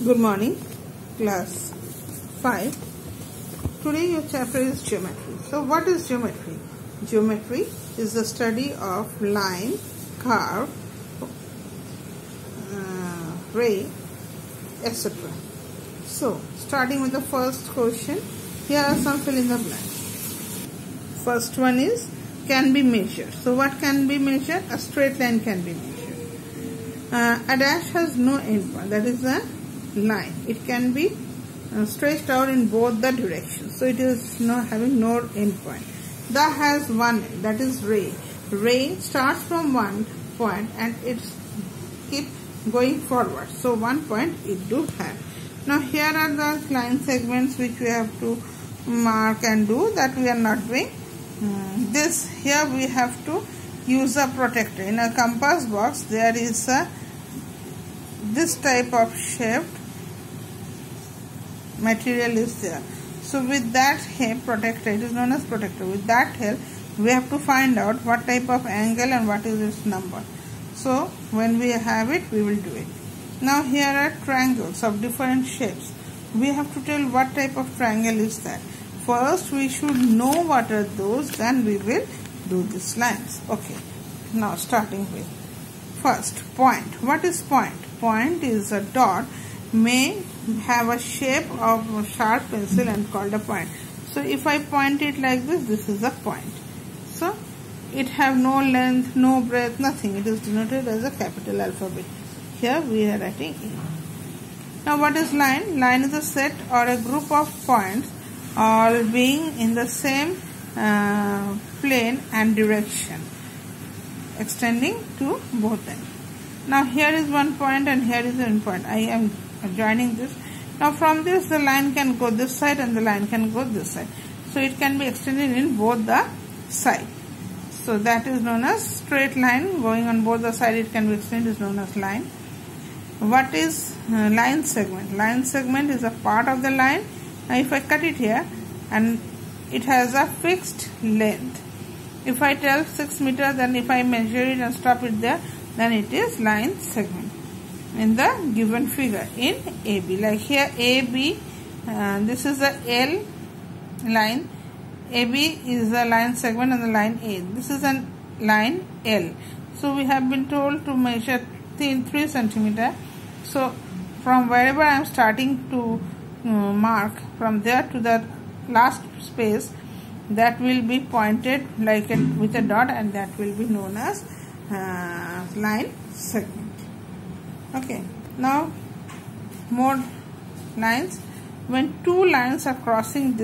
Good morning, class 5. Today your chapter is geometry. So what is geometry? Geometry is the study of line, curve, ray, etc. So starting with the first question, here are some fill in the blanks. First one is can be measured. So what can be measured? A straight line can be measured. A dash has no end point, that is a line. It can be stretched out in both the directions, so it is having no end point. That has one end, that is ray. Ray starts from one point and it keep going forward, so one point it do have. Now here are the line segments which we have to mark and do, that we are not doing. This here we have to use a protractor. In a compass box there is this type of shaped material is there. So with that help, protractor, it is known as protractor. With that help we have to find out what type of angle and what is its number. So when we have it, we will do it. Now here are triangles of different shapes. We have to tell what type of triangle is that. First we should know what are those, then we will do these lines. Okay, now starting with first point. What is point? Point is a dot, may have a shape of a sharp pencil and called a point. So if I point it like this is a point. So it have no length, no breadth, nothing. It is denoted as a capital alphabet. Here we are writing A. Now what is line? Line is a set or a group of points all being in the same plane and direction, extending to both ends. Now here is one point and here is one point. I am joining this. Now from this the line can go this side and the line can go this side. So it can be extended in both the sides. So that is known as straight line going on both the sides. It can be extended, is known as line. What is line segment? Line segment is a part of the line. Now if I cut it here and it has a fixed length. If I tell 6 meters, then if I measure it and stop it there, then it is line segment in the given figure in AB. Like here AB, this is the L line. AB is the line segment and the line A. This is a line L. So we have been told to measure 3 centimeter. So from wherever I am starting to mark, from there to the last space, that will be pointed like with a dot, and that will be known as line segment. Okay, now more lines. When two lines are crossing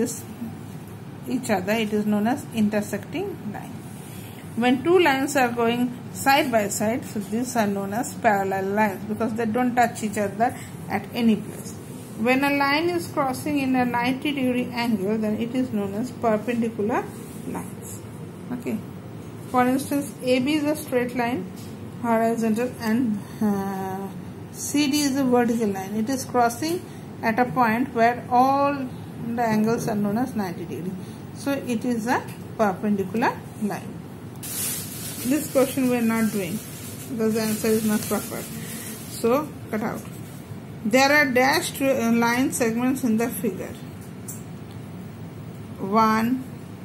each other, it is known as intersecting line. When two lines are going side by side, so these are known as parallel lines because they don't touch each other at any place. When a line is crossing in a 90-degree angle, then it is known as perpendicular lines. Okay. For instance, AB is a straight line, horizontal, and CD is a vertical line. It is crossing at a point where all the angles are known as 90 degree. So it is a perpendicular line. This question we are not doing because the answer is not proper. So cut out. There are dashed line segments in the figure. 1,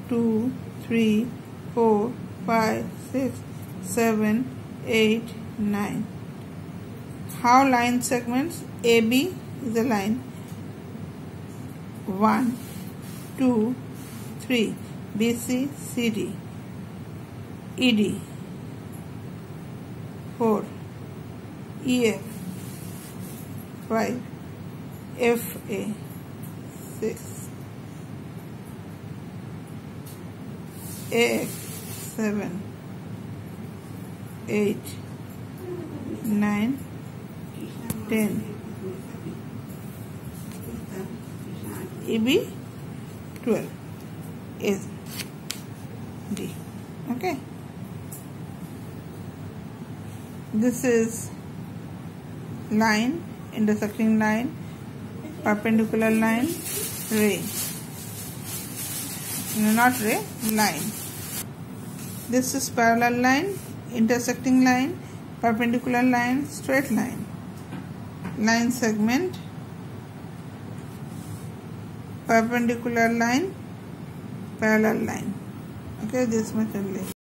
2, 3, 4, 5, 6, 7, 8, 9. How line segments? AB is a line. 1, 2, 3. BC, CD. ED. 4. EF. 5. FA. 6. AX. 7. 8. 9. 10. EB 12 is D. Okay. This is line, intersecting line, perpendicular line, ray. No, not ray, line. This is parallel line, intersecting line, perpendicular line, straight line, line segment, perpendicular line, parallel line. Okay, this much only.